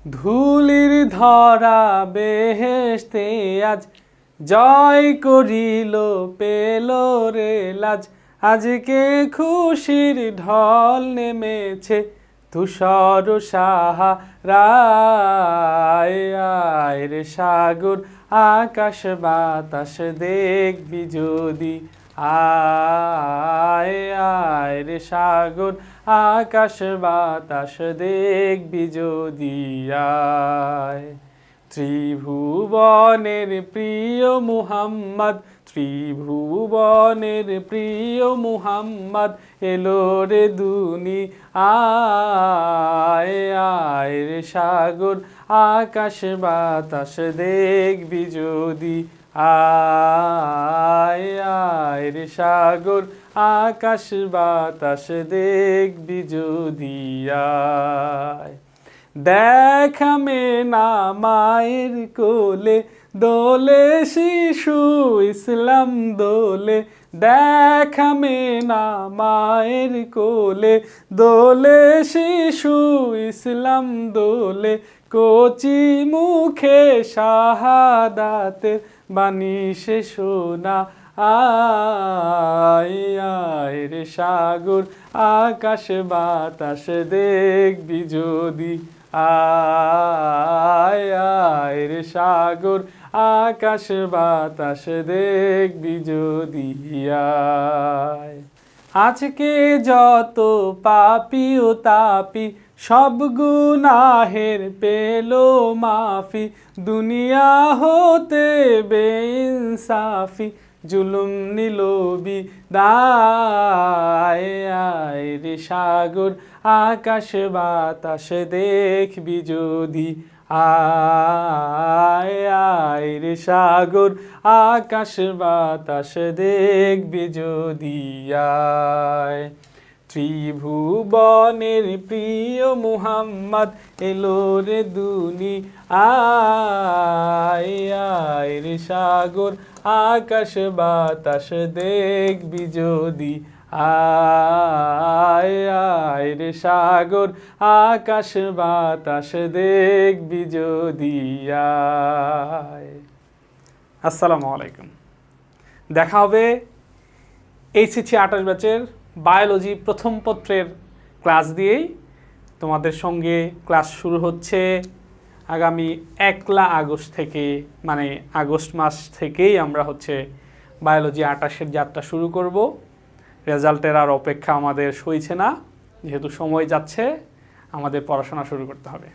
ধুলির ধরা বেহেশতে আজ জয় করিল পেল রে লাজ। আজকে খুশির ঢল নেমেছে তুষার সাহারায়। আয় রে সাগর আকাশ বাতাস দেখবি যদি, আয় আয় রে সাগর আকাশ বাতাস দেখবি যদি আয়। ত্রিভুবনের প্রিয় মুহাম্মদ, ত্রিভুবনের প্রিয় মুহাম্মদ এলো রে দুনিয়ায়। আয় রে সাগর আকাশ বাতাস দেখবি যদি, আয় আয় রে সাগর আকাশ বাতাস দেখবি যদি আয়। দেখা মেনা মায়ের কোলে দোলে শিশু ইসলাম দোলে। দেখা মেনা মায়ের কোলে দোলে শিশু ইসলাম দোলে। কচি মুখে শাহাদাতের বাণী সে শোনা। আয় আয় রে সাগর আকাশ বাতাস দেখবি যদি, আয় আয় রে সাগর আকাশ বাতাস দেখবি যদি আয়। আজকে যত পাপী ও তাপি সব গুনাহের পেল মাফি। দুনিয়া হতে বেইনসাফি জুলুম নিল বিদায়। আয় রে সাগর আকাশ বাতাস দেখবি যদি, আয় আয় রে সাগর আকাশ বাতাস দেখবি যদি আয়। ত্রিভুবনের প্রিয় মুহাম্মদ এলো রে দুনিয়ায়। আয় রে সাগর আকাশ বাতাস দেখবি যদি, আয় আয় রে সাগর আকাশ বাতাস দেখবি যদি আয়। আসসালামু আলাইকুম। দেখা হবে এইচএসসি 28 ব্যাচের বায়োলজি প্রথম পত্রের ক্লাস দিয়েই। তোমাদের সঙ্গে ক্লাস শুরু হচ্ছে আগামী 1 আগস্ট থেকে, মানে আগস্ট মাস থেকেই আমরা বায়োলজি 28-এর যাত্রা শুরু করব। রেজাল্টের আর অপেক্ষা আমাদের সইছে না, যেহেতু সময় যাচ্ছে আমাদের পড়াশোনা শুরু করতে হবে।